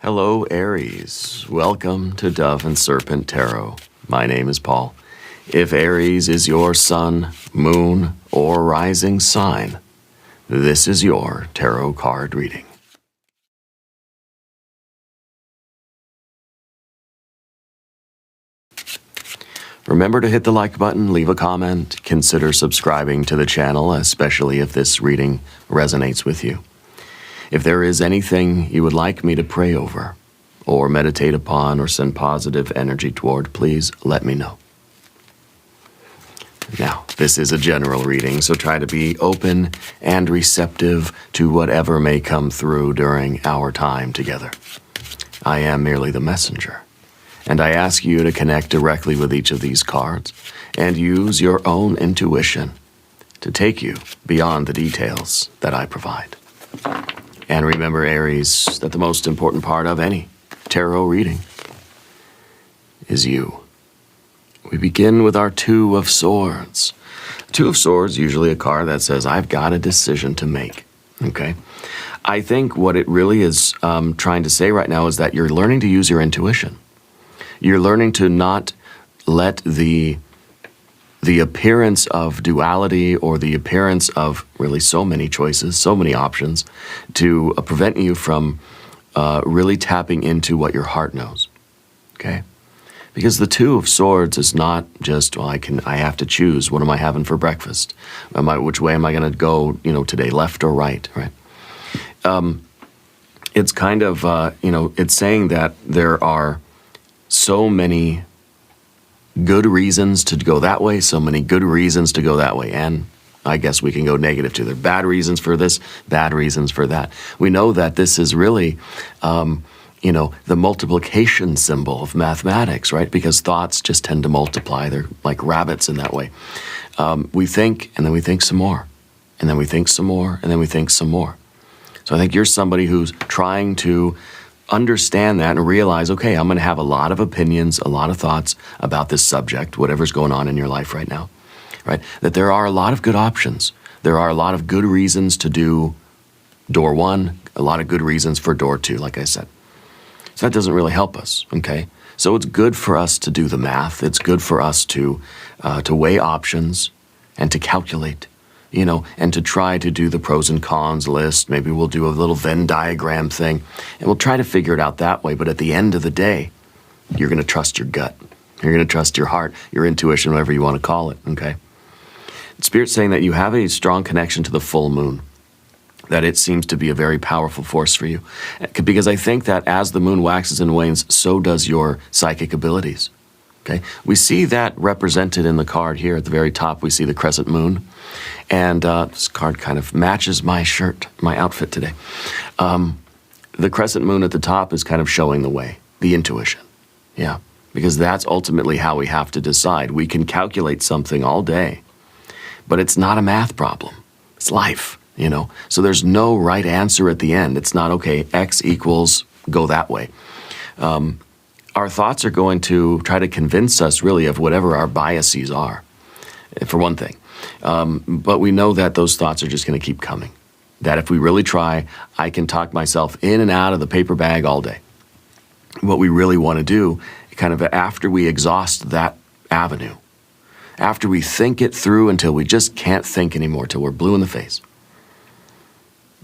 Hello, Aries. Welcome to Dove and Serpent Tarot. My name is Paul. If Aries is your sun, moon, or rising sign, this is your tarot card reading. Remember to hit the like button, leave a comment, consider subscribing to the channel, especially if this reading resonates with you. If there is anything you would like me to pray over, or meditate upon, or send positive energy toward, please let me know. Now, this is a general reading, so try to be open and receptive to whatever may come through during our time together. I am merely the messenger, and I ask you to connect directly with each of these cards and use your own intuition to take you beyond the details that I provide. And remember, Aries, that the most important part of any tarot reading is you. We begin with our Two of Swords. Two of Swords, usually a card that says, I've got a decision to make, okay? I think what it really is trying to say right now is that you're learning to use your intuition. You're learning to not let the appearance of duality or the appearance of really so many choices, so many options, to prevent you from really tapping into what your heart knows, okay? Because the Two of Swords is not just, well, I have to choose, what am I having for breakfast? Which way am I going to go, today, left or right, right? It's kind of, it's saying that there are so many good reasons to go that way, so many good reasons to go that way, and I guess we can go negative too. There are bad reasons for this, bad reasons for that. We know that this is really, the multiplication symbol of mathematics, right? Because thoughts just tend to multiply. They're like rabbits in that way. We think, and then we think some more, and then we think some more, and then we think some more. So I think you're somebody who's trying to understand that and realize, okay, I'm going to have a lot of opinions, a lot of thoughts about this subject, whatever's going on in your life right now, right? That there are a lot of good options. There are a lot of good reasons to do door one, a lot of good reasons for door two, like I said. So that doesn't really help us, okay? So it's good for us to do the math. It's good for us to weigh options and to calculate, and to try to do the pros and cons list. Maybe we'll do a little Venn diagram thing, and we'll try to figure it out that way. But at the end of the day, you're going to trust your gut. You're going to trust your heart, your intuition, whatever you want to call it, okay? Spirit's saying that you have a strong connection to the full moon, that it seems to be a very powerful force for you. Because I think that as the moon waxes and wanes, so does your psychic abilities, okay? We see that represented in the card here at the very top. We see the crescent moon. And this card kind of matches my shirt, my outfit today. The crescent moon at the top is kind of showing the way, the intuition. Yeah, because that's ultimately how we have to decide. We can calculate something all day, but it's not a math problem. It's life, So there's no right answer at the end. It's not, okay, X equals, go that way. Our thoughts are going to try to convince us really of whatever our biases are, for one thing. But we know that those thoughts are just going to keep coming. That if we really try, I can talk myself in and out of the paper bag all day. What we really want to do, kind of after we exhaust that avenue, after we think it through until we just can't think anymore, till we're blue in the face,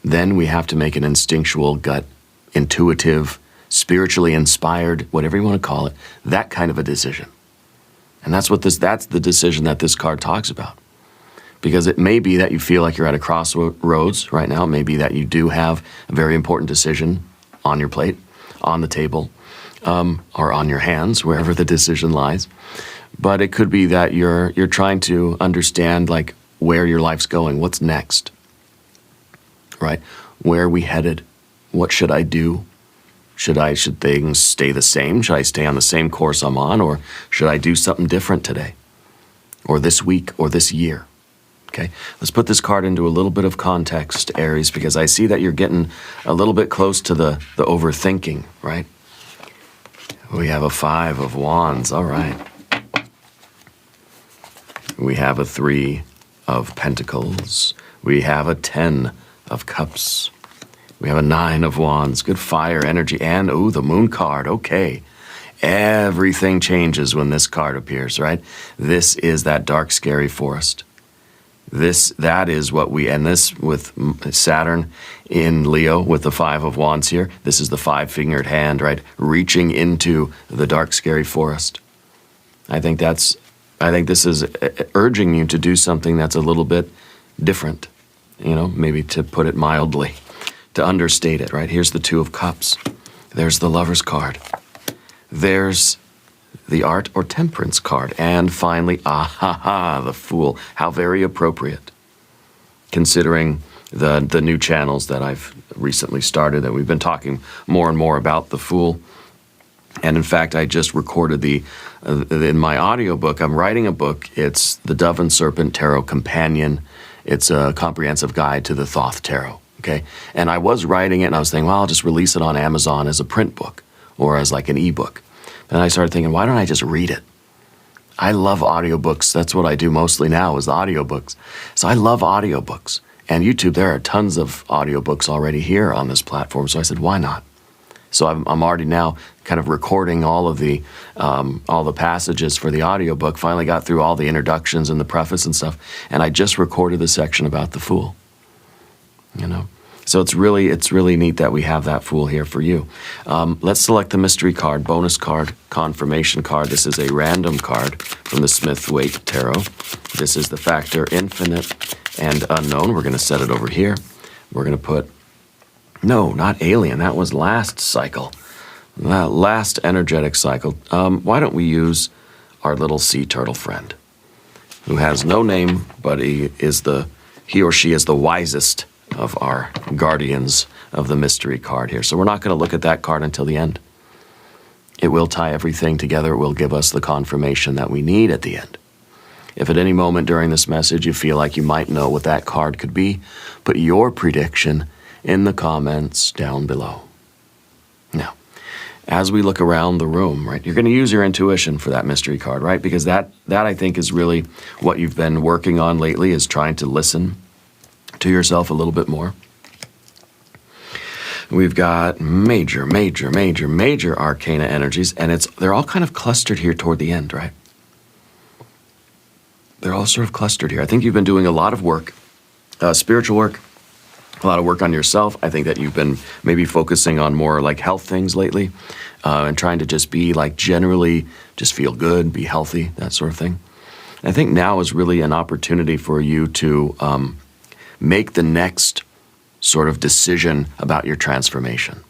then we have to make an instinctual, gut, intuitive, spiritually inspired, whatever you want to call it, that kind of a decision. And that's the decision that this card talks about. Because it may be that you feel like you're at a crossroads right now. It may be that you do have a very important decision on your plate, on the table, or on your hands, wherever the decision lies. But it could be that you're trying to understand like where your life's going, what's next, right? Where are we headed? What should I do? Should things stay the same? Should I stay on the same course I'm on? Or should I do something different today? Or this week? Or this year? Okay, let's put this card into a little bit of context, Aries, because I see that you're getting a little bit close to the overthinking, right? We have a 5 of Wands, all right. We have a 3 of Pentacles. We have a 10 of Cups. We have a 9 of Wands, good fire energy, and, ooh, the Moon card, okay. Everything changes when this card appears, right? This is that dark, scary forest. That is what we, and this with Saturn in Leo with the 5 of Wands here, this is the 5-fingered hand, right? Reaching into the dark, scary forest. I think this is urging you to do something that's a little bit different, maybe to put it mildly, to understate it, right? Here's the 2 of Cups. There's the Lover's card. There's the Art or Temperance card. And finally, the Fool. How very appropriate, considering the new channels that I've recently started, that we've been talking more and more about the Fool. And in fact, I just recorded in my audiobook, I'm writing a book. It's the Dove and Serpent Tarot Companion. It's a comprehensive guide to the Thoth Tarot, okay? And I was writing it, and I was thinking, well, I'll just release it on Amazon as a print book or as like an ebook. And I started thinking, why don't I just read it? I love audiobooks. That's what I do mostly now, is audiobooks. So I love audiobooks. And YouTube, there are tons of audiobooks already here on this platform. So I said, why not? So I'm already now kind of recording all the passages for the audiobook. Finally got through all the introductions and the preface and stuff. And I just recorded the section about the Fool. So it's really neat that we have that Fool here for you. Let's select the mystery card, bonus card, confirmation card. This is a random card from the Smith-Waite Tarot. This is the factor infinite and unknown. We're going to set it over here. We're going to put, no, not alien. That was last cycle. That last energetic cycle. Why don't we use our little sea turtle friend, who has no name, but he or she is the wisest of our guardians of the mystery card here. So we're not going to look at that card until the end. It will tie everything together. It will give us the confirmation that we need at the end. If at any moment during this message you feel like you might know what that card could be, put your prediction in the comments down below. Now, as we look around the room, right, you're going to use your intuition for that mystery card, right? Because that I think is really what you've been working on lately, is trying to listen to yourself a little bit more. We've got major arcana energies, and they're all kind of clustered here toward the end, right? They're all sort of clustered here. I think you've been doing a lot of work, spiritual work, a lot of work on yourself. I think that you've been maybe focusing on more like health things lately, and trying to just be like generally just feel good, be healthy, that sort of thing. And I think now is really an opportunity for you to make the next sort of decision about your transformation.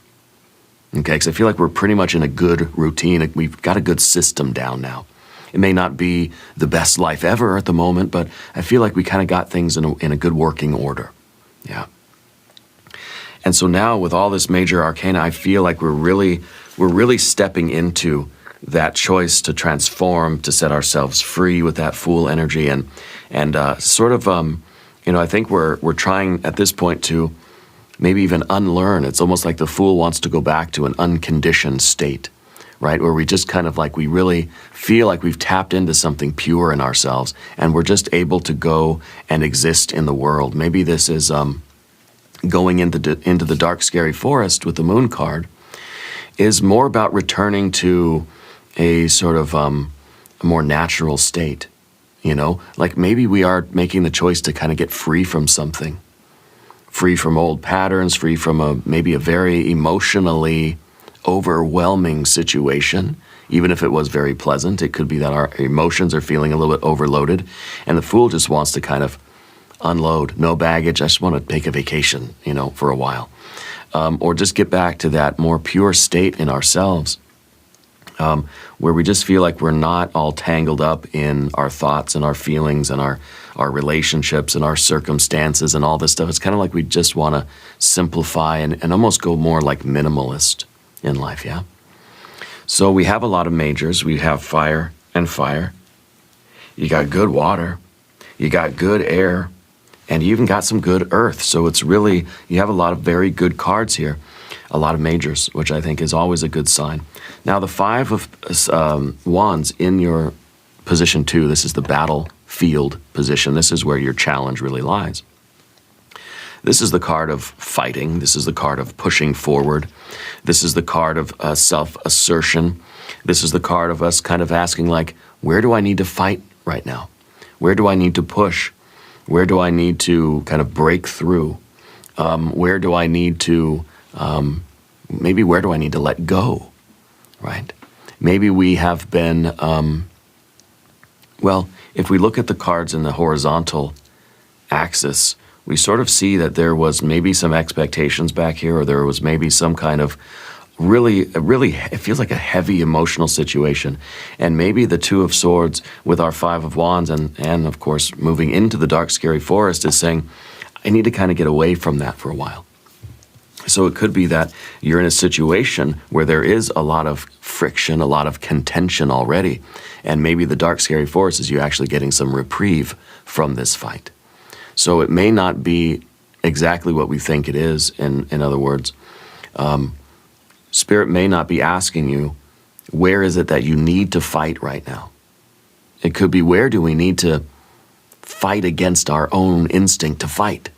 Okay, because I feel like we're pretty much in a good routine. We've got a good system down now. It may not be the best life ever at the moment, but I feel like we kind of got things in a good working order. Yeah. And so now with all this major arcana, I feel like we're really stepping into that choice to transform, to set ourselves free with that Fool energy, and sort of I think we're trying at this point to maybe even unlearn. It's almost like the Fool wants to go back to an unconditioned state, right? Where we just kind of like, we really feel like we've tapped into something pure in ourselves, and we're just able to go and exist in the world. Maybe this is going into the dark, scary forest with the Moon card is more about returning to a sort of a more natural state. Like maybe we are making the choice to kind of get free from something, free from old patterns, free from maybe a very emotionally overwhelming situation. Even if it was very pleasant, it could be that our emotions are feeling a little bit overloaded, and the Fool just wants to kind of unload, no baggage. I just want to take a vacation, for a while, or just get back to that more pure state in ourselves. Where we just feel like we're not all tangled up in our thoughts and our feelings and our relationships and our circumstances and all this stuff. It's kind of like we just want to simplify and almost go more like minimalist in life, yeah? So we have a lot of majors. We have fire and fire. You got good water. You got good air. And you even got some good earth. So it's really, you have a lot of very good cards here. A lot of majors, which I think is always a good sign. Now, the 5 of Wands in your position 2, this is the battlefield position. This is where your challenge really lies. This is the card of fighting. This is the card of pushing forward. This is the card of self-assertion. This is the card of us kind of asking, like, where do I need to fight right now? Where do I need to push? Where do I need to kind of break through? Where do I need to, maybe where do I need to let go, right? Maybe we have been, well, if we look at the cards in the horizontal axis, we sort of see that there was maybe some expectations back here, or there was maybe some kind of really, it feels like a heavy emotional situation. And maybe the Two of Swords with our Five of Wands and of course, moving into the dark, scary forest is saying, I need to kind of get away from that for a while. So it could be that you're in a situation where there is a lot of friction, a lot of contention already. And maybe the dark, scary forest is you actually getting some reprieve from this fight. So it may not be exactly what we think it is. In other words, Spirit may not be asking you, where is it that you need to fight right now? It could be, where do we need to fight against our own instinct to fight,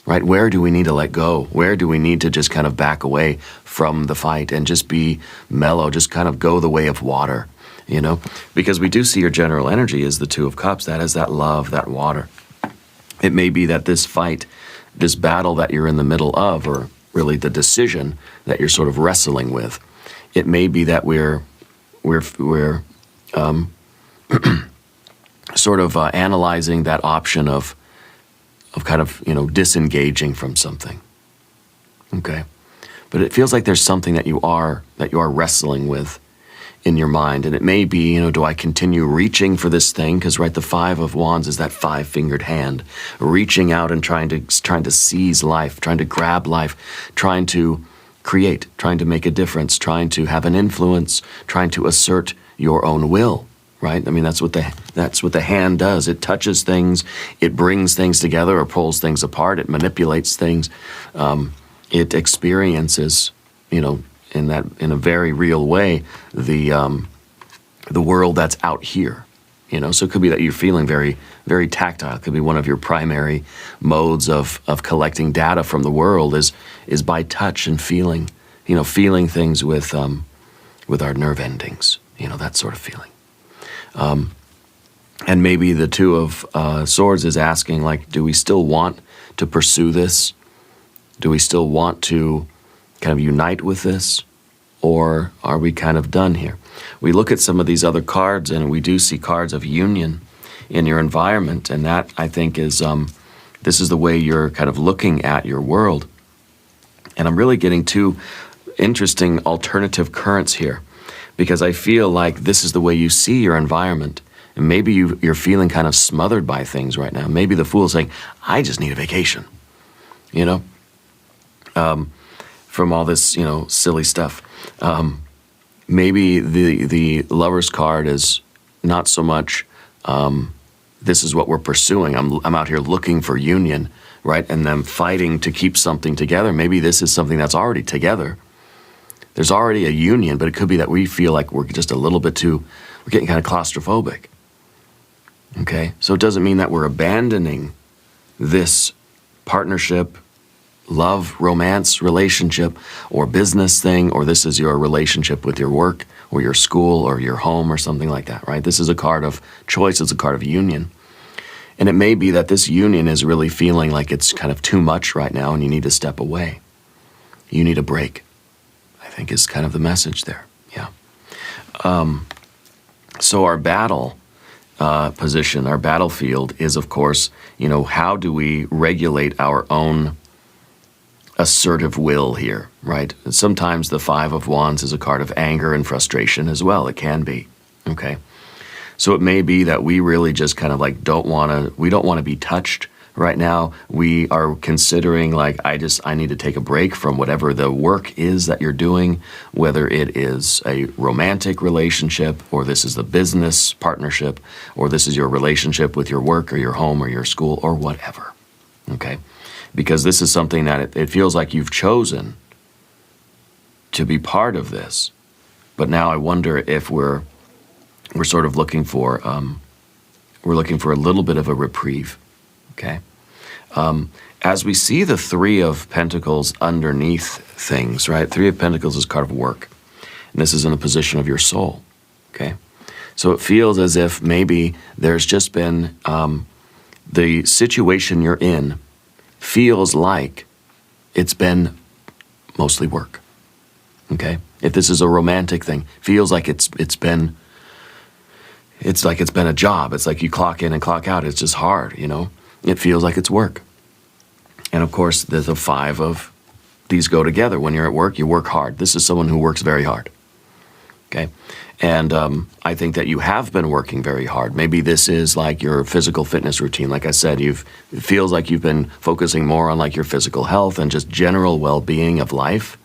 right? Where do we need to let go? Where do we need to just kind of back away from the fight and just be mellow, just kind of go the way of water, you know? Because we do see your general energy is the Two of Cups. That is that love, that water. It may be that this fight, this battle that you're in the middle of, or really the decision that you're sort of wrestling with, it may be that we're sort of analyzing that option of kind of, you know, disengaging from something. Okay, but it feels like there's something that you are wrestling with in your mind, and it may be, you know, do I continue reaching for this thing? Because right, the Five of Wands is that five-fingered hand, reaching out and trying to seize life, trying to grab life, trying to create, trying to make a difference, trying to have an influence, trying to assert your own will. Right? I mean, that's what the hand does. It touches things, it brings things together or pulls things apart, it manipulates things, it experiences, you know, in a very real way, the world that's out here, you know. So it could be that you're feeling very, very tactile. It could be one of your primary modes of collecting data from the world is by touch and feeling, you know, feeling things with our nerve endings, you know, that sort of feeling. And maybe the Two of Swords is asking, like, do we still want to pursue this? Do we still want to kind of unite with this? Or are we kind of done here? We look at some of these other cards and we do see cards of union in your environment. And that, I think, is, this is the way you're kind of looking at your world. And I'm really getting two interesting alternative currents here, because I feel like this is the way you see your environment. And maybe you're feeling kind of smothered by things right now. Maybe the Fool's saying, I just need a vacation, you know, from all this, you know, silly stuff. Maybe the Lover's card is not so much, this is what we're pursuing. I'm out here looking for union, right? And I'm fighting to keep something together. Maybe this is something that's already together. There's already a union, but it could be that we feel like we're just a little bit we're getting kind of claustrophobic. Okay? So it doesn't mean that we're abandoning this partnership, love, romance, relationship, or business thing, or this is your relationship with your work, or your school, or your home, or something like that, right? This is a card of choice, it's a card of union. And it may be that this union is really feeling like it's kind of too much right now, and you need to step away. You need a break, I think, is kind of the message there. Yeah. So our battle position, our battlefield is, of course, you know, how do we regulate our own assertive will here, right? Sometimes the Five of Wands is a card of anger and frustration as well. It can be, okay? So it may be that we really just kind of like we don't want to be touched right now. We are considering like, I need to take a break from whatever the work is that you're doing, whether it is a romantic relationship, or this is the business partnership, or this is your relationship with your work or your home or your school or whatever, okay? Because this is something that it feels like you've chosen to be part of this. But now I wonder if we're sort of looking for a little bit of a reprieve, okay? As we see the Three of Pentacles underneath things, right? Three of Pentacles is card of work. And this is in the position of your soul, okay? So it feels as if maybe there's just been, the situation you're in feels like it's been mostly work, okay? If this is a romantic thing, feels like it's been a job. It's like you clock in and clock out. It's just hard, you know? It feels like it's work. And of course, the five of these go together. When you're at work, you work hard. This is someone who works very hard, okay? And I think that you have been working very hard. Maybe this is like your physical fitness routine. Like I said, it feels like you've been focusing more on like your physical health and just general well-being of life.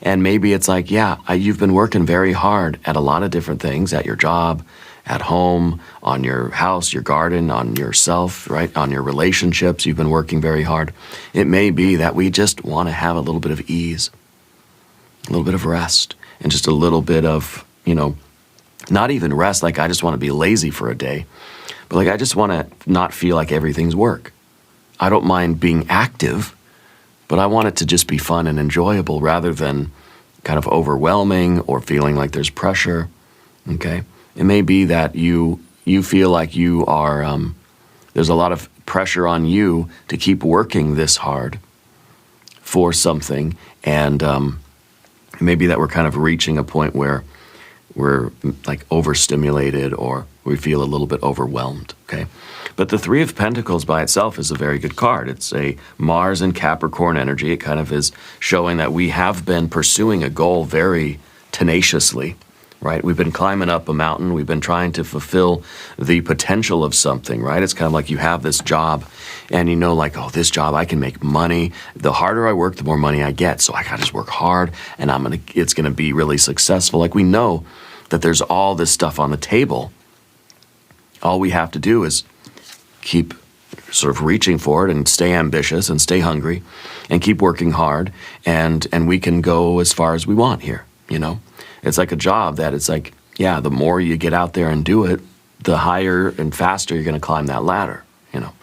And maybe it's like, yeah, you've been working very hard at a lot of different things, at your job, at home, on your house, your garden, on yourself, right? On your relationships, you've been working very hard. It may be that we just want to have a little bit of ease, a little bit of rest, and just a little bit of, you know, not even rest, like I just want to be lazy for a day, but like I just want to not feel like everything's work. I don't mind being active, but I want it to just be fun and enjoyable rather than kind of overwhelming or feeling like there's pressure, okay? It may be that you feel like you are, there's a lot of pressure on you to keep working this hard for something, and maybe that we're kind of reaching a point where we're like overstimulated or we feel a little bit overwhelmed, okay? But the Three of Pentacles by itself is a very good card. It's a Mars and Capricorn energy. It kind of is showing that we have been pursuing a goal very tenaciously, right? We've been climbing up a mountain. We've been trying to fulfill the potential of something, right? It's kind of like you have this job and you know, like, oh, this job, I can make money. The harder I work, the more money I get. So I gotta just work hard and it's gonna be really successful. Like we know that there's all this stuff on the table. All we have to do is keep sort of reaching for it and stay ambitious and stay hungry and keep working hard and we can go as far as we want here, you know? It's like a job that it's like, yeah, the more you get out there and do it, the higher and faster you're going to climb that ladder, you know.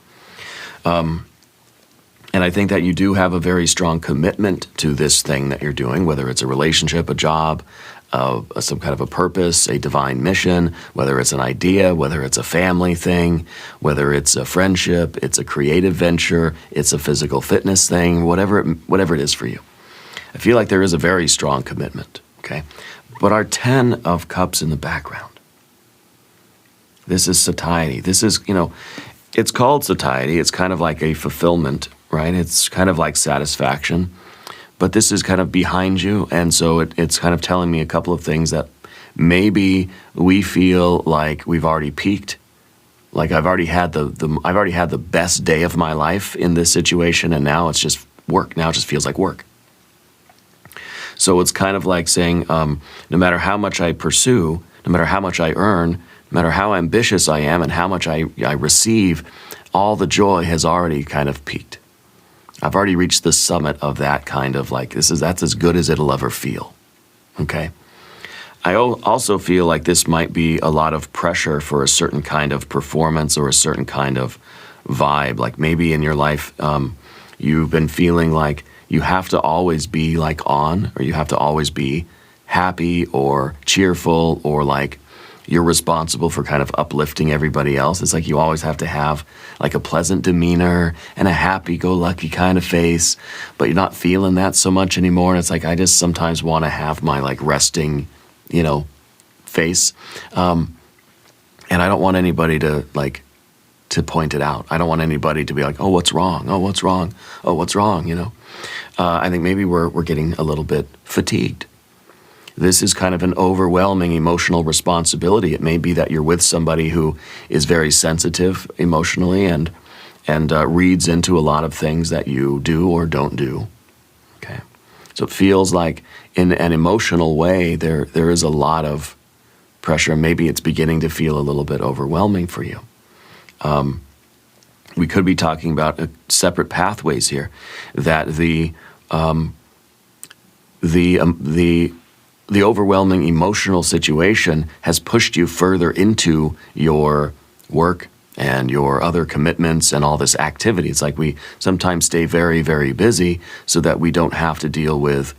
And I think that you do have a very strong commitment to this thing that you're doing, whether it's a relationship, a job, some kind of a purpose, a divine mission, whether it's an idea, whether it's a family thing, whether it's a friendship, it's a creative venture, it's a physical fitness thing, whatever it is for you. I feel like there is a very strong commitment, okay? But our 10 of Cups in the background. This is satiety. This is, you know, it's called satiety. It's kind of like a fulfillment, right? It's kind of like satisfaction. But this is kind of behind you. And so it's kind of telling me a couple of things that maybe we feel like we've already peaked. Like I've already had the best day of my life in this situation. And now it's just work. Now it just feels like work. So it's kind of like saying, no matter how much I pursue, no matter how much I earn, no matter how ambitious I am and how much I receive, all the joy has already kind of peaked. I've already reached the summit of that kind of like, that's as good as it'll ever feel, okay? I also feel like this might be a lot of pressure for a certain kind of performance or a certain kind of vibe. Like maybe in your life, you've been feeling like you have to always be like on, or you have to always be happy or cheerful, or like you're responsible for kind of uplifting everybody else. It's like you always have to have like a pleasant demeanor and a happy-go-lucky kind of face, but you're not feeling that so much anymore. And it's like I just sometimes want to have my like resting, you know, face. And I don't want anybody to point it out. I don't want anybody to be like, oh, what's wrong? Oh, what's wrong? Oh, what's wrong? You know? I think maybe we're getting a little bit fatigued. This is kind of an overwhelming emotional responsibility. It may be that you're with somebody who is very sensitive emotionally and reads into a lot of things that you do or don't do. Okay, so it feels like in an emotional way there is a lot of pressure. Maybe it's beginning to feel a little bit overwhelming for you. We could be talking about separate pathways here, that the overwhelming emotional situation has pushed you further into your work and your other commitments and all this activity. It's like we sometimes stay very, very busy so that we don't have to deal with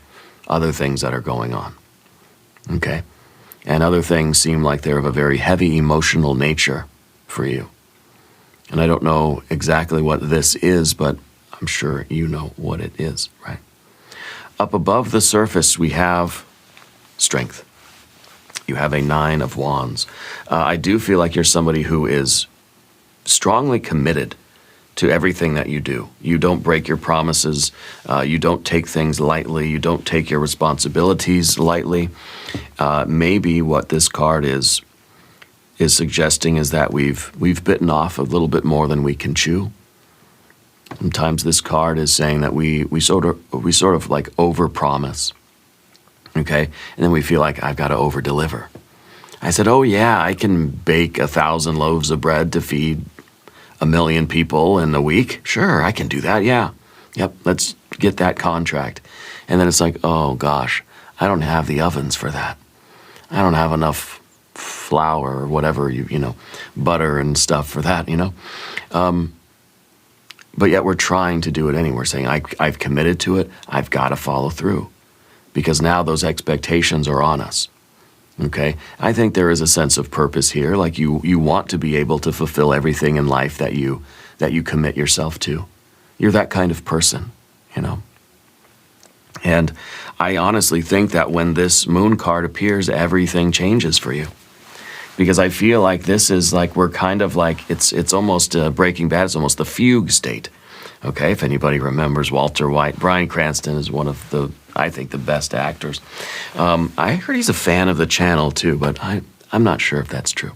other things that are going on. Okay? And other things seem like they're of a very heavy emotional nature for you. And I don't know exactly what this is, but I'm sure you know what it is, right? Up above the surface, we have strength. You have a 9 of Wands. I do feel like you're somebody who is strongly committed to everything that you do. You don't break your promises. You don't take things lightly. You don't take your responsibilities lightly. Maybe what this card is suggesting is that we've bitten off a little bit more than we can chew. Sometimes this card is saying that we sort of like overpromise. Okay? And then we feel like I've got to over-deliver. I said, oh yeah, I can bake 1,000 loaves of bread to feed 1 million people in a week. Sure, I can do that, yeah. Yep, let's get that contract. And then it's like, oh gosh, I don't have the ovens for that. I don't have enough flour or whatever, you know, butter and stuff for that, you know. But yet we're trying to do it anyway. We're saying, I've committed to it, I've got to follow through. Because now those expectations are on us, okay? I think there is a sense of purpose here, like you want to be able to fulfill everything in life that you commit yourself to. You're that kind of person, you know? And I honestly think that when this moon card appears, everything changes for you. Because I feel like this is like, we're kind of like, it's almost Breaking Bad, it's almost the fugue state. Okay, if anybody remembers Walter White, Bryan Cranston is one of the, I think, the best actors. I heard he's a fan of the channel too, but I'm not sure if that's true.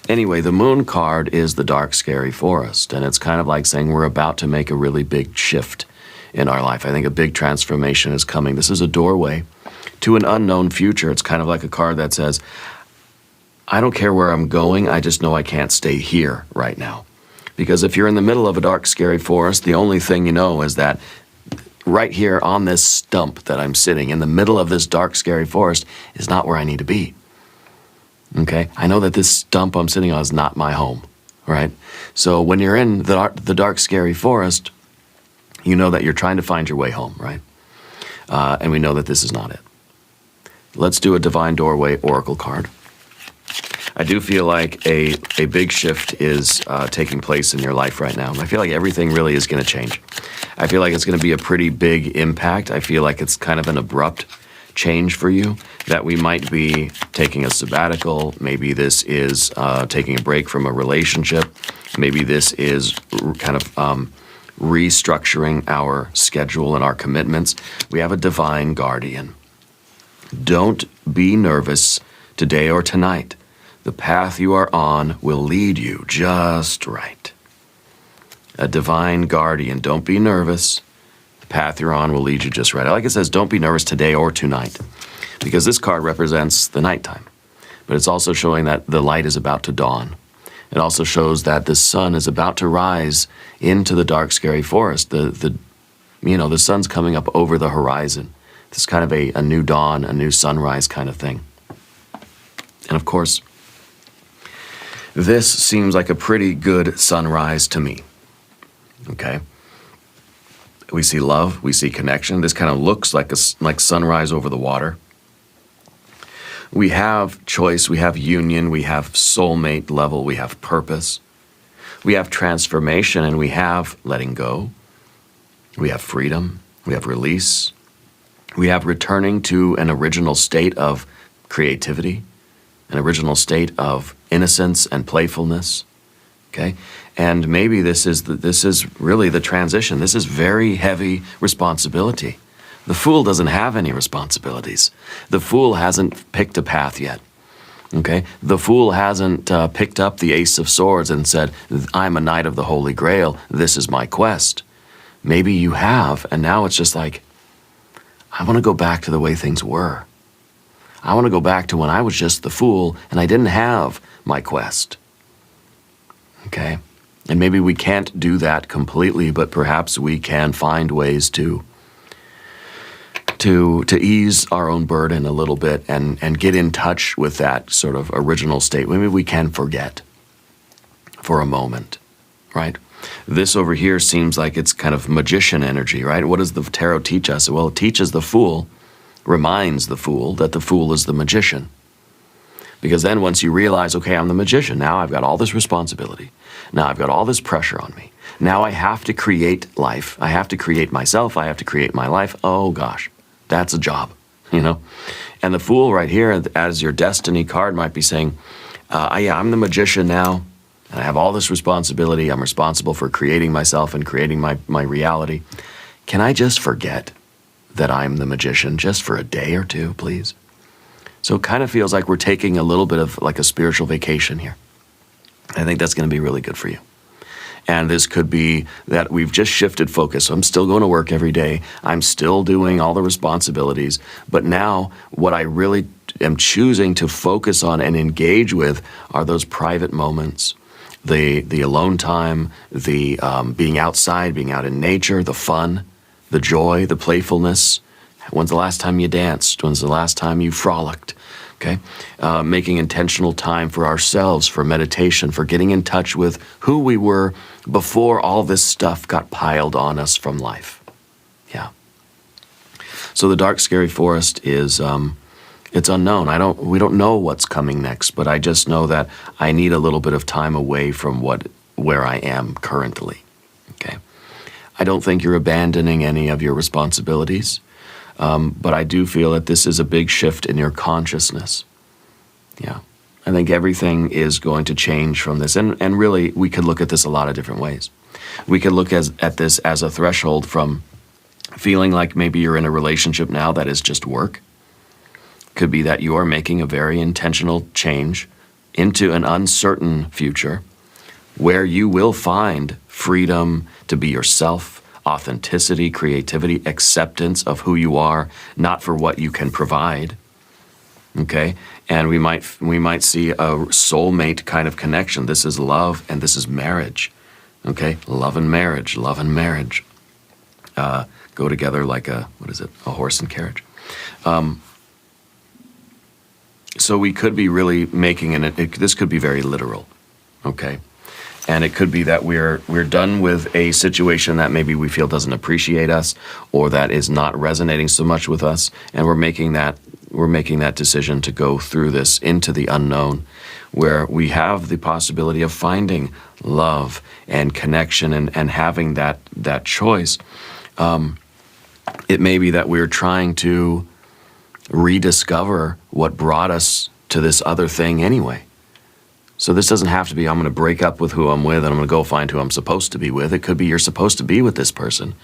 Anyway, the moon card is the dark, scary forest, and it's kind of like saying we're about to make a really big shift in our life. I think a big transformation is coming. This is a doorway to an unknown future. It's kind of like a card that says, I don't care where I'm going, I just know I can't stay here right now. Because if you're in the middle of a dark, scary forest, the only thing you know is that right here on this stump that I'm sitting in the middle of this dark, scary forest is not where I need to be. Okay? I know that this stump I'm sitting on is not my home, right? So when you're in the dark, scary forest, you know that you're trying to find your way home, right? And we know that this is not it. Let's do a Divine Doorway Oracle card. I do feel like a big shift is taking place in your life right now. I feel like everything really is going to change. I feel like it's going to be a pretty big impact. I feel like it's kind of an abrupt change for you, that we might be taking a sabbatical. Maybe this is taking a break from a relationship. Maybe this is kind of restructuring our schedule and our commitments. We have a divine guardian. Don't be nervous today or tonight. The path you are on will lead you just right. A divine guardian. Don't be nervous. The path you're on will lead you just right. Like it says, don't be nervous today or tonight, because this card represents the nighttime. But it's also showing that the light is about to dawn. It also shows that the sun is about to rise into the dark, scary forest. The sun's coming up over the horizon. It's kind of a new dawn, a new sunrise kind of thing. And of course, this seems like a pretty good sunrise to me, okay? We see love, we see connection. This kind of looks like sunrise over the water. We have choice, we have union, we have soulmate level, we have purpose. We have transformation, and we have letting go. We have freedom, we have release. We have returning to an original state of creativity, an original state of innocence and playfulness, okay? And maybe this is really the transition. This is very heavy responsibility. The Fool doesn't have any responsibilities. The Fool hasn't picked a path yet, okay? The Fool hasn't picked up the Ace of Swords and said, I'm a Knight of the Holy Grail, this is my quest. Maybe you have, and now it's just like, I want to go back to the way things were. I want to go back to when I was just the Fool and I didn't have my quest. Okay? And maybe we can't do that completely, but perhaps we can find ways to ease our own burden a little bit and get in touch with that sort of original state. Maybe we can forget. for a moment, right? This over here seems like it's kind of magician energy, right? What does the tarot teach us? Well, it teaches the fool, reminds the fool that the fool is the magician. Because then once you realize, okay, I'm the magician, now I've got all this responsibility. Now I've got all this pressure on me. Now I have to create life. I have to create myself. I have to create my life. Oh gosh, that's a job, you know? And the fool right here, as your destiny card, might be saying, yeah, I'm the magician now, and I have all this responsibility. I'm responsible for creating myself and creating my reality. Can I just forget that I'm the magician just for a day or two, please? So it kind of feels like we're taking a little bit of like a spiritual vacation here. I think that's going to be really good for you. And this could be that we've just shifted focus. So I'm still going to work every day. I'm still doing all the responsibilities. But now what I really am choosing to focus on and engage with are those private moments, the alone time, the being outside, being out in nature, the fun, the joy, the playfulness. When's the last time you danced? When's the last time you frolicked? Okay, making intentional time for ourselves, for meditation, for getting in touch with who we were before all this stuff got piled on us from life. Yeah. So the dark, scary forest is, it's unknown. We don't know what's coming next, but I just know that I need a little bit of time away from where I am currently. Okay. I don't think you're abandoning any of your responsibilities. But I do feel that this is a big shift in your consciousness. Yeah. I think everything is going to change from this. And really, we could look at this a lot of different ways. We could look at this as a threshold from feeling like maybe you're in a relationship now that is just work. Could be that you are making a very intentional change into an uncertain future where you will find freedom to be yourself, authenticity, creativity, acceptance of who you are, not for what you can provide. Okay? And we might see a soulmate kind of connection. This is love and this is marriage. Okay? Love and marriage, love and marriage. Go together like a horse and carriage. So we could be really making this could be very literal. Okay? And it could be that we're done with a situation that maybe we feel doesn't appreciate us or that is not resonating so much with us, and we're making that decision to go through this into the unknown, where we have the possibility of finding love and connection and having that choice. It may be that we're trying to rediscover what brought us to this other thing anyway. So this doesn't have to be, I'm going to break up with who I'm with and I'm going to go find who I'm supposed to be with. It could be you're supposed to be with this person.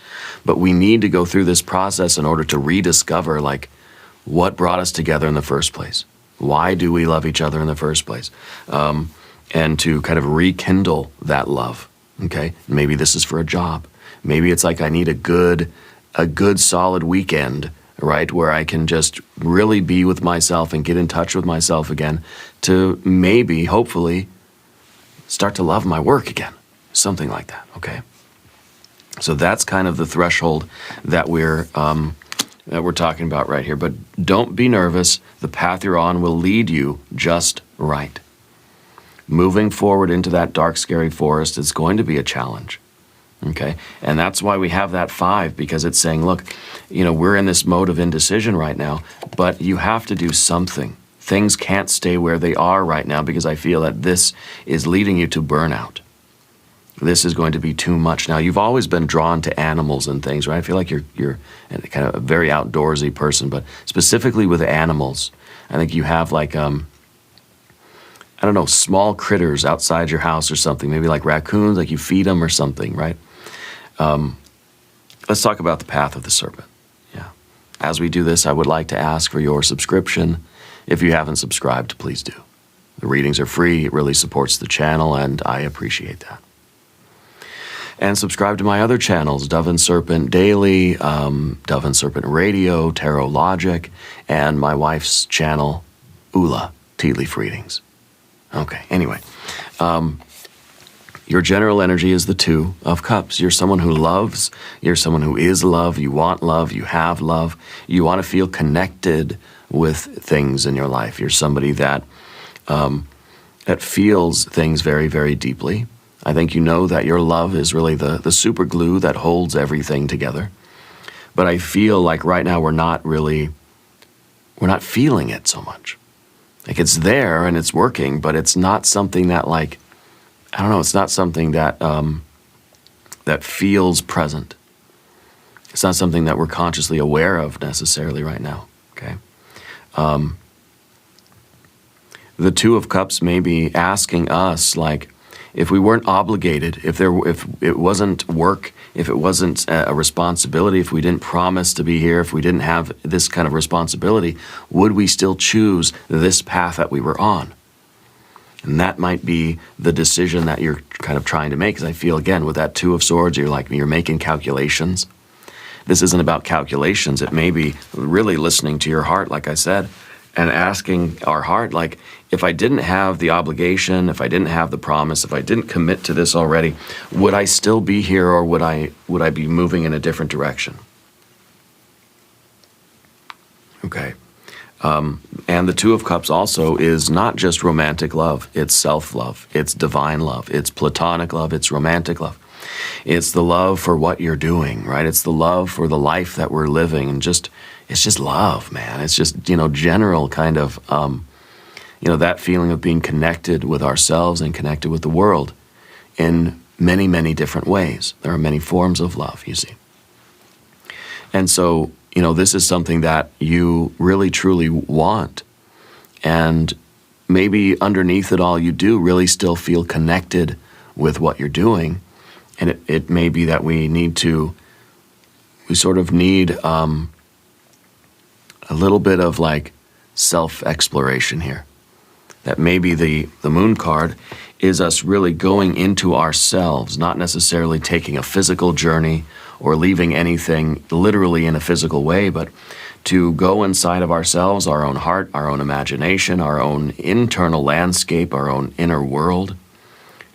But we need to go through this process in order to rediscover, like, what brought us together in the first place. Why do we love each other in the first place? And to kind of rekindle that love, okay? Maybe this is for a job. Maybe it's like I need a good solid weekend, right, where I can just really be with myself and get in touch with myself again to maybe, hopefully, start to love my work again. Something like that, okay? So that's kind of the threshold that we're talking about right here. But don't be nervous. The path you're on will lead you just right. Moving forward into that dark, scary forest is going to be a challenge. Okay, and that's why we have that 5, because it's saying, look, we're in this mode of indecision right now, but you have to do something. Things can't stay where they are right now, because I feel that this is leading you to burnout. This is going to be too much. Now, you've always been drawn to animals and things, right? I feel like you're kind of a very outdoorsy person, but specifically with animals, I think you have like, small critters outside your house or something, maybe like raccoons, like you feed them or something, right? Let's talk about the path of the serpent. Yeah. As we do this, I would like to ask for your subscription. If you haven't subscribed, please do. The readings are free. It really supports the channel, and I appreciate that. And subscribe to my other channels, Dove and Serpent Daily, Dove and Serpent Radio, Tarot Logic, and my wife's channel, Ula, Tea Leaf Readings. Okay, anyway. Your general energy is the 2 of Cups. You're someone who loves. You're someone who is love. You want love. You have love. You want to feel connected with things in your life. You're somebody that that feels things very, very deeply. I think you know that your love is really the super glue that holds everything together. But I feel like right now we're not feeling it so much. Like it's there and it's working, but it's not something that like, I don't know, it's not something that that feels present. It's not something that we're consciously aware of necessarily right now, okay? The Two of Cups may be asking us, like, if we weren't obligated, if it wasn't work, if it wasn't a responsibility, if we didn't promise to be here, if we didn't have this kind of responsibility, would we still choose this path that we were on? And that might be the decision that you're kind of trying to make, because I feel, again, with that Two of Swords, you're making calculations. This isn't about calculations. It may be really listening to your heart, like I said, and asking our heart, like, if I didn't have the obligation, if I didn't have the promise, if I didn't commit to this already, would I still be here, or would I be moving in a different direction? Okay. And the Two of Cups also is not just romantic love. It's self-love. It's divine love. It's platonic love. It's romantic love. It's the love for what you're doing, right? It's the love for the life that we're living, and it's just love, man. It's just, general kind of, that feeling of being connected with ourselves and connected with the world in many, many different ways. There are many forms of love, you see. And so, this is something that you really, truly want. And maybe underneath it all, you do really still feel connected with what you're doing. And it may be that we sort of need a little bit of like self-exploration here. That maybe the Moon card is us really going into ourselves, not necessarily taking a physical journey or leaving anything literally in a physical way, but to go inside of ourselves, our own heart, our own imagination, our own internal landscape, our own inner world,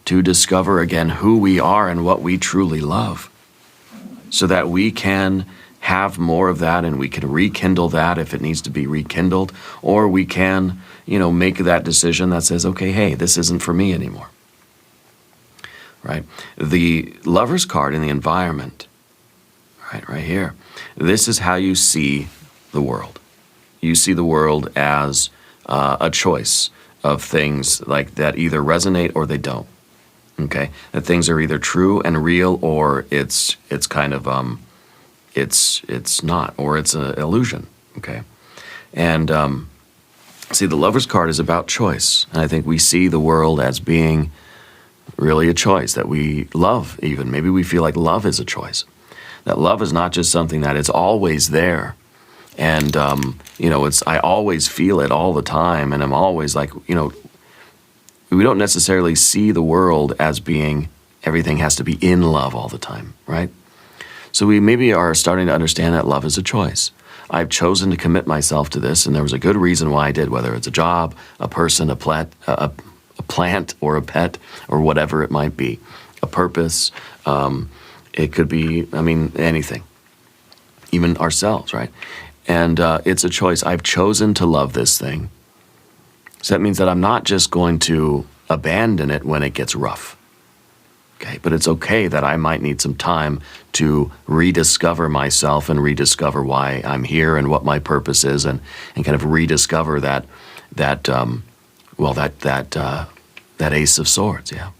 to discover again who we are and what we truly love, so that we can have more of that and we can rekindle that if it needs to be rekindled, or we can, make that decision that says, okay, hey, this isn't for me anymore, right? The Lover's card in the environment, right here, this is how you see the world. You see the world as a choice of things like that either resonate or they don't. Okay, that things are either true and real, or it's kind of it's not, or it's an illusion. Okay, and see, the Lover's card is about choice, and I think we see the world as being really a choice that we love. Even maybe we feel like love is a choice. That love is not just something that it's always there, and I always feel it all the time, and I'm always like, we don't necessarily see the world as being everything has to be in love all the time, right? So we maybe are starting to understand that love is a choice. I've chosen to commit myself to this, and there was a good reason why I did, whether it's a job, a person, a plant, or a pet, or whatever it might be, a purpose. It could be, anything, even ourselves, right? And it's a choice. I've chosen to love this thing. So that means that I'm not just going to abandon it when it gets rough. Okay, but it's okay that I might need some time to rediscover myself and rediscover why I'm here and what my purpose is, and kind of rediscover that Ace of Swords, yeah.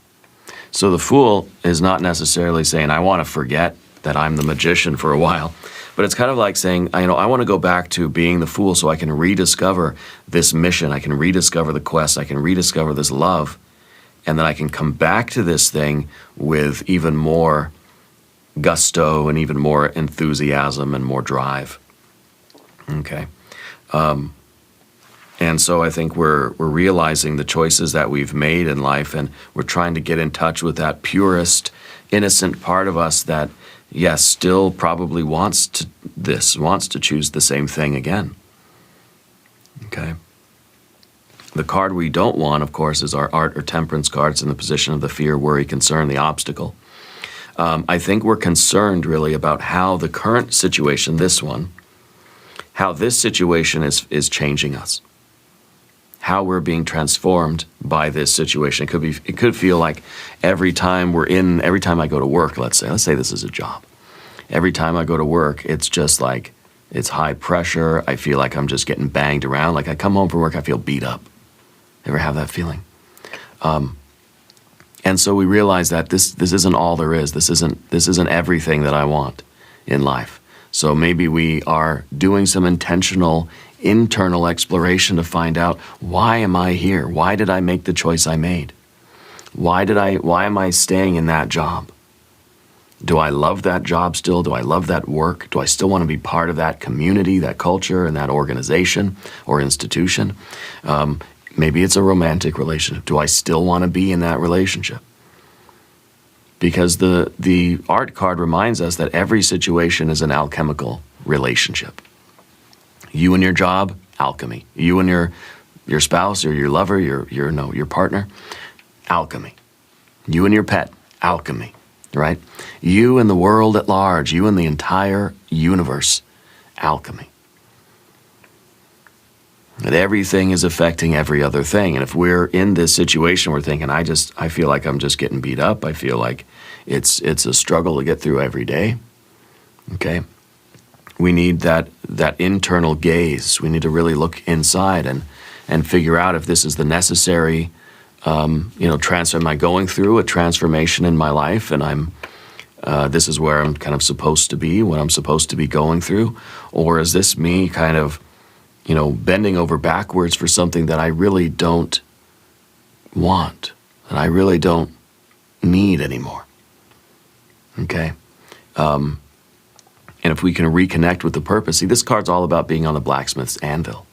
So the Fool is not necessarily saying, I want to forget that I'm the magician for a while. But it's kind of like saying, I want to go back to being the Fool so I can rediscover this mission, I can rediscover the quest, I can rediscover this love, and then I can come back to this thing with even more gusto and even more enthusiasm and more drive. Okay. And so I think we're realizing the choices that we've made in life, and we're trying to get in touch with that purest, innocent part of us that, yes, still probably wants to choose the same thing again. Okay. The card we don't want, of course, is our Art or Temperance cards in the position of the fear, worry, concern, the obstacle. I think we're concerned really about how the current situation, how this situation is changing us. how we're being transformed by this situation. It could feel like every time I go to work, let's say this is a job. Every time I go to work, it's just like, it's high pressure. I feel like I'm just getting banged around. Like I come home from work, I feel beat up. Ever have that feeling? And so we realize that this isn't all there is. This isn't everything that I want in life. So maybe we are doing some intentional internal exploration to find out, why am I here? Why did I make the choice I made? Why am I staying in that job? Do I love that job still? Do I love that work? Do I still want to be part of that community, that culture, and that organization or institution? Maybe it's a romantic relationship. Do I still want to be in that relationship? Because the art card reminds us that every situation is an alchemical relationship. You and your job, alchemy. You and your spouse or your lover, your partner, alchemy. You and your pet, alchemy. Right? You and the world at large, you and the entire universe, alchemy. That everything is affecting every other thing. And if we're in this situation, we're thinking, I feel like I'm just getting beat up. I feel like it's a struggle to get through every day. Okay? We need that internal gaze. We need to really look inside and figure out if this is the necessary am I going through a transformation in my life, and this is where I'm kind of supposed to be, what I'm supposed to be going through, or is this me kind of, bending over backwards for something that I really don't want, that I really don't need anymore? Okay, and if we can reconnect with the purpose, see, this card's all about being on the blacksmith's anvil.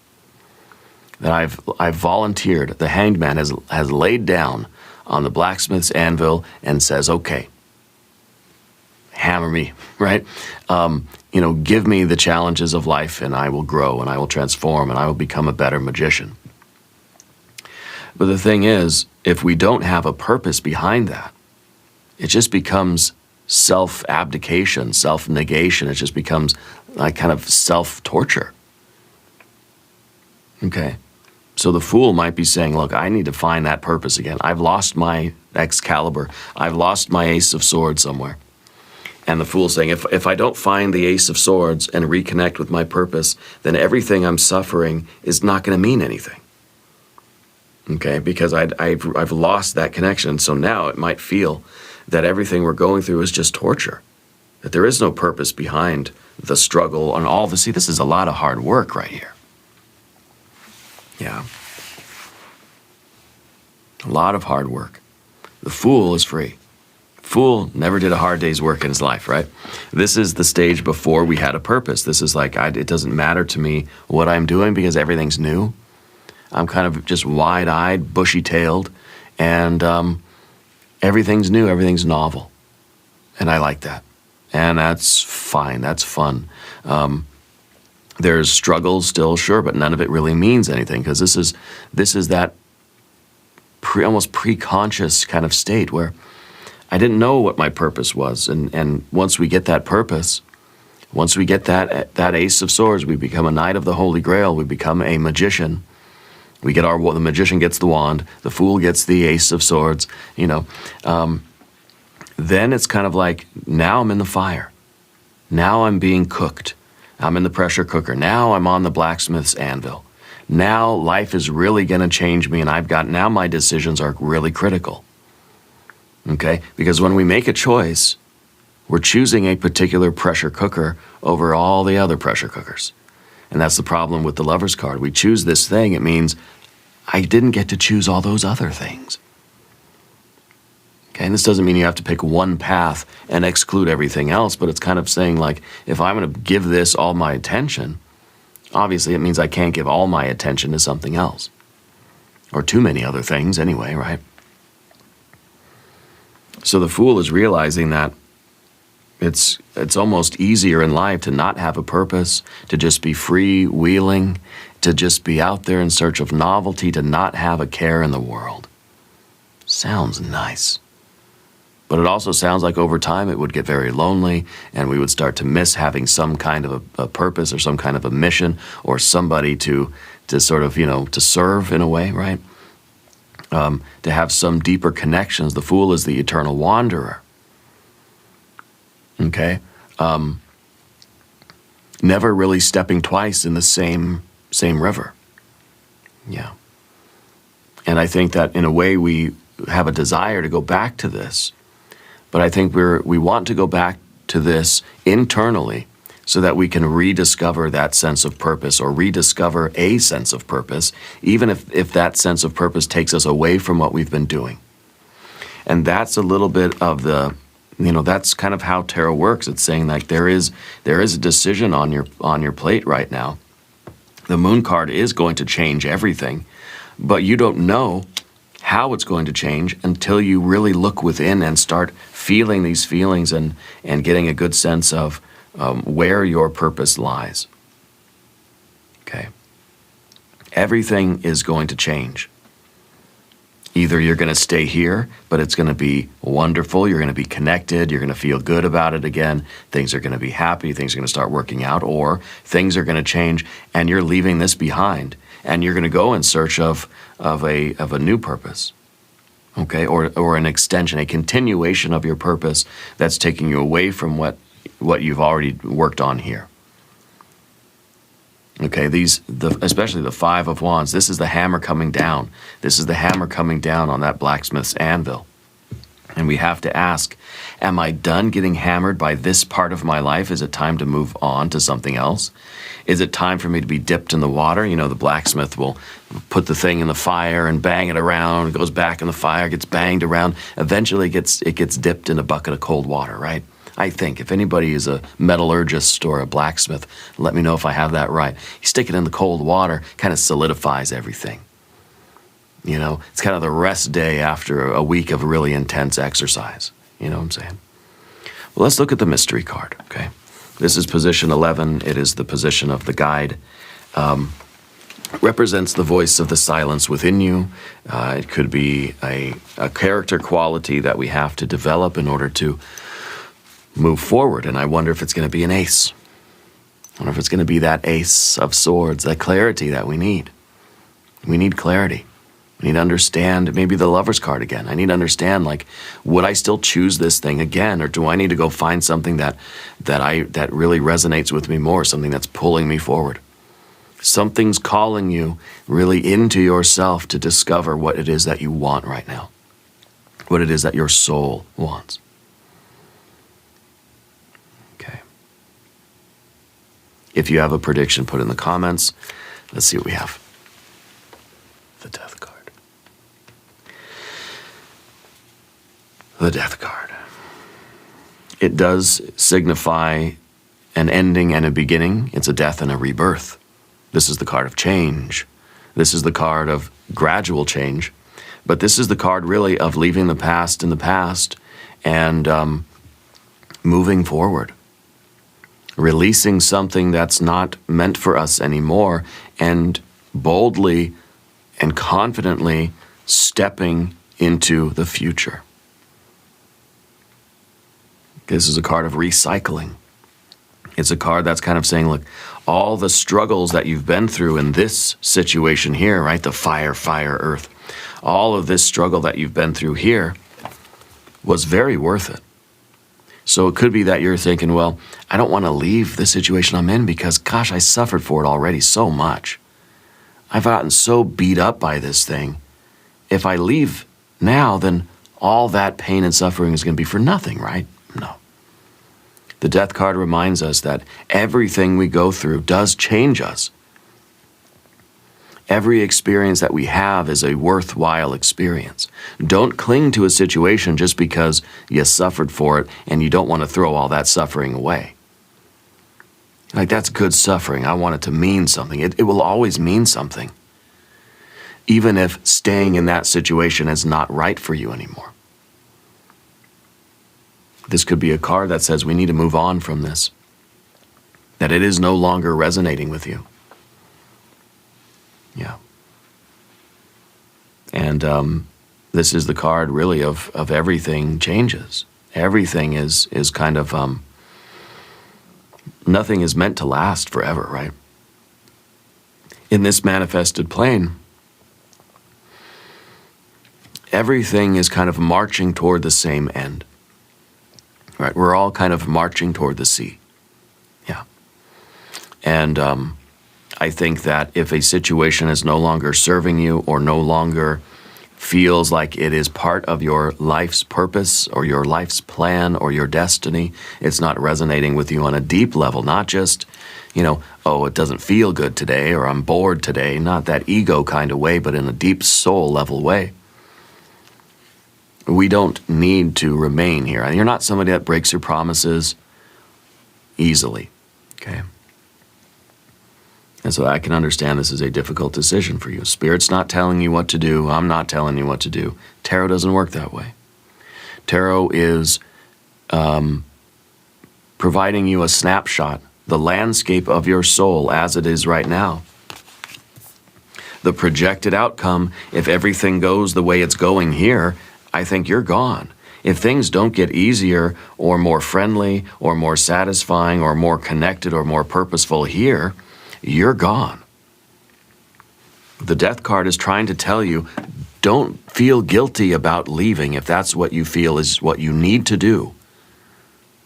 That I've volunteered. The hanged man has laid down on the blacksmith's anvil and says, okay, hammer me, right? Give me the challenges of life and I will grow and I will transform and I will become a better magician. But the thing is, if we don't have a purpose behind that, it just becomes self-abdication, self-negation. It just becomes like kind of self-torture. Okay? So the fool might be saying, look, I need to find that purpose again. I've lost my Excalibur. I've lost my Ace of Swords somewhere. And the fool's saying, if I don't find the Ace of Swords and reconnect with my purpose, then everything I'm suffering is not going to mean anything. Okay, because I've lost that connection. So now it might feel that everything we're going through is just torture. That there is no purpose behind the struggle and all the, see, this is a lot of hard work right here. Yeah. A lot of hard work. The fool is free. Fool never did a hard day's work in his life, right? This is the stage before we had a purpose. This is like, it doesn't matter to me what I'm doing because everything's new. I'm kind of just wide-eyed, bushy-tailed, and everything's new, everything's novel. And I like that. And that's fine, that's fun. There's struggles still, sure, but none of it really means anything because this is that almost pre-conscious kind of state where I didn't know what my purpose was. And once we get that purpose, once we get that Ace of Swords, we become a Knight of the Holy Grail, we become a magician. We get the magician gets the wand, the fool gets the Ace of Swords, then it's kind of like, now I'm in the fire. Now I'm being cooked. I'm in the pressure cooker. Now I'm on the blacksmith's anvil. Now life is really going to change me, and now my decisions are really critical. Okay? Because when we make a choice, we're choosing a particular pressure cooker over all the other pressure cookers. And that's the problem with the Lover's card. We choose this thing, it means I didn't get to choose all those other things. Okay, and this doesn't mean you have to pick one path and exclude everything else, but it's kind of saying, like, if I'm going to give this all my attention, obviously it means I can't give all my attention to something else. Or too many other things anyway, right? So the fool is realizing that it's almost easier in life to not have a purpose, to just be freewheeling, to just be out there in search of novelty, to not have a care in the world. Sounds nice. But it also sounds like over time it would get very lonely and we would start to miss having some kind of a purpose or some kind of a mission or somebody to sort of, to serve in a way, right? To have some deeper connections. The Fool is the eternal wanderer. Okay? Never really stepping twice in the same river. Yeah. And I think that in a way we have a desire to go back to this, but I think we want to go back to this internally so that we can rediscover that sense of purpose, or rediscover a sense of purpose, even if that sense of purpose takes us away from what we've been doing. And that's a little bit of the, that's kind of how tarot works. It's saying like there is a decision on your plate right now. The Moon card is going to change everything, but you don't know how it's going to change until you really look within and start feeling these feelings and getting a good sense of where your purpose lies. Okay. Everything is going to change. Either you're going to stay here, but it's going to be wonderful, you're going to be connected, you're going to feel good about it again, things are going to be happy, things are going to start working out, or things are going to change and you're leaving this behind and you're going to go in search of a new purpose. Okay, or an extension, a continuation of your purpose that's taking you away from what you've already worked on here. Okay, especially the Five of Wands, this is the hammer coming down. This is the hammer coming down on that blacksmith's anvil. And we have to ask, am I done getting hammered by this part of my life? Is it time to move on to something else? Is it time for me to be dipped in the water? The blacksmith will put the thing in the fire and bang it around, goes back in the fire, gets banged around. Eventually it gets dipped in a bucket of cold water, right? I think. If anybody is a metallurgist or a blacksmith, let me know if I have that right. You stick it in the cold water, kind of solidifies everything. It's kind of the rest day after a week of really intense exercise. You know what I'm saying? Well, let's look at the mystery card, okay? This is position 11. It is the position of the guide. Represents the voice of the silence within you. It could be a character quality that we have to develop in order to move forward, and I wonder if it's going to be an ace. I wonder if it's going to be that ace of swords, that clarity that we need. We need clarity. We need to understand, maybe the Lover's card again. I need to understand, would I still choose this thing again, or do I need to go find something that really resonates with me more, something that's pulling me forward? Something's calling you really into yourself to discover what it is that you want right now, what it is that your soul wants. If you have a prediction, put it in the comments. Let's see what we have. The Death card. The Death card. It does signify an ending and a beginning. It's a death and a rebirth. This is the card of change. This is the card of gradual change. But this is the card really of leaving the past in the past and moving forward. Releasing something that's not meant for us anymore and boldly and confidently stepping into the future. This is a card of recycling. It's a card that's kind of saying, look, all the struggles that you've been through in this situation here, right? The fire, earth. All of this struggle that you've been through here was very worth it. So it could be that you're thinking, well, I don't want to leave the situation I'm in because, gosh, I suffered for it already so much. I've gotten so beat up by this thing. If I leave now, then all that pain and suffering is going to be for nothing, right? No. The Death card reminds us that everything we go through does change us. Every experience that we have is a worthwhile experience. Don't cling to a situation just because you suffered for it and you don't want to throw all that suffering away. That's good suffering. I want it to mean something. It will always mean something, even if staying in that situation is not right for you anymore. This could be a card that says we need to move on from this, that it is no longer resonating with you. Yeah. And this is the card really of everything changes. Everything is kind of, nothing is meant to last forever, right? in this manifested plane, everything is kind of marching toward the same end. Right? We're all kind of marching toward the sea. Yeah. And I think that if a situation is no longer serving you or no longer feels like it is part of your life's purpose or your life's plan or your destiny, it's not resonating with you on a deep level, not just, oh, it doesn't feel good today or I'm bored today, not that ego kind of way, but in a deep soul level way. We don't need to remain here. And you're not somebody that breaks your promises easily, okay? And so I can understand this is a difficult decision for you. Spirit's not telling you what to do. I'm not telling you what to do. Tarot doesn't work that way. Tarot is providing you a snapshot, the landscape of your soul as it is right now. The projected outcome, if everything goes the way it's going here, I think you're gone. If things don't get easier or more friendly or more satisfying or more connected or more purposeful here, you're gone. The Death card is trying to tell you, don't feel guilty about leaving if that's what you feel is what you need to do.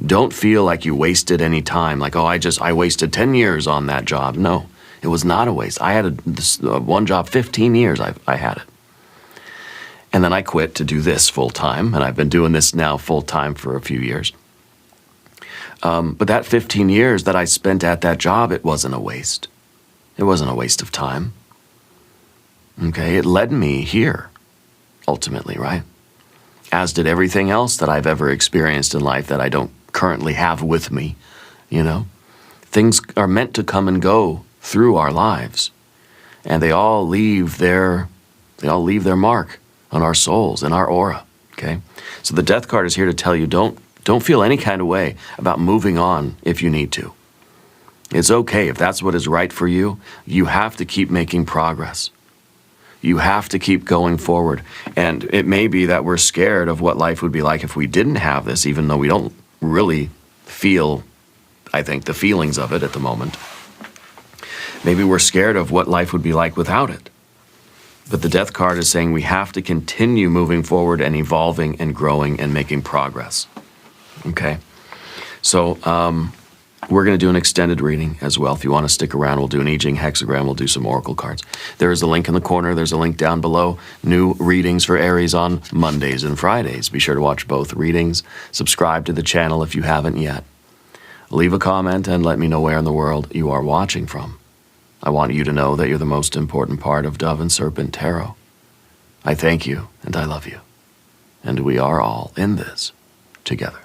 Don't feel like you wasted any time, like, oh, I wasted 10 years on that job. No, it was not a waste. I had one job, 15 years I had it. And then I quit to do this full time, and I've been doing this now full time for a few years. But that 15 years that I spent at that job, it wasn't a waste. It wasn't a waste of time. Okay, it led me here, ultimately, right? As did everything else that I've ever experienced in life that I don't currently have with me, Things are meant to come and go through our lives, and they all leave their mark on our souls and our aura, okay? So the Death card is here to tell you, don't feel any kind of way about moving on if you need to. It's okay if that's what is right for you. You have to keep making progress. You have to keep going forward. And it may be that we're scared of what life would be like if we didn't have this, even though we don't really feel, I think, the feelings of it at the moment. Maybe we're scared of what life would be like without it. But the Death card is saying we have to continue moving forward and evolving and growing and making progress. Okay? So we're going to do an extended reading as well. If you want to stick around, we'll do an I Ching hexagram. We'll do some oracle cards. There is a link in the corner. There's a link down below. New readings for Aries on Mondays and Fridays. Be sure to watch both readings. Subscribe to the channel if you haven't yet. Leave a comment and let me know where in the world you are watching from. I want you to know that you're the most important part of Dove and Serpent Tarot. I thank you and I love you. And we are all in this together.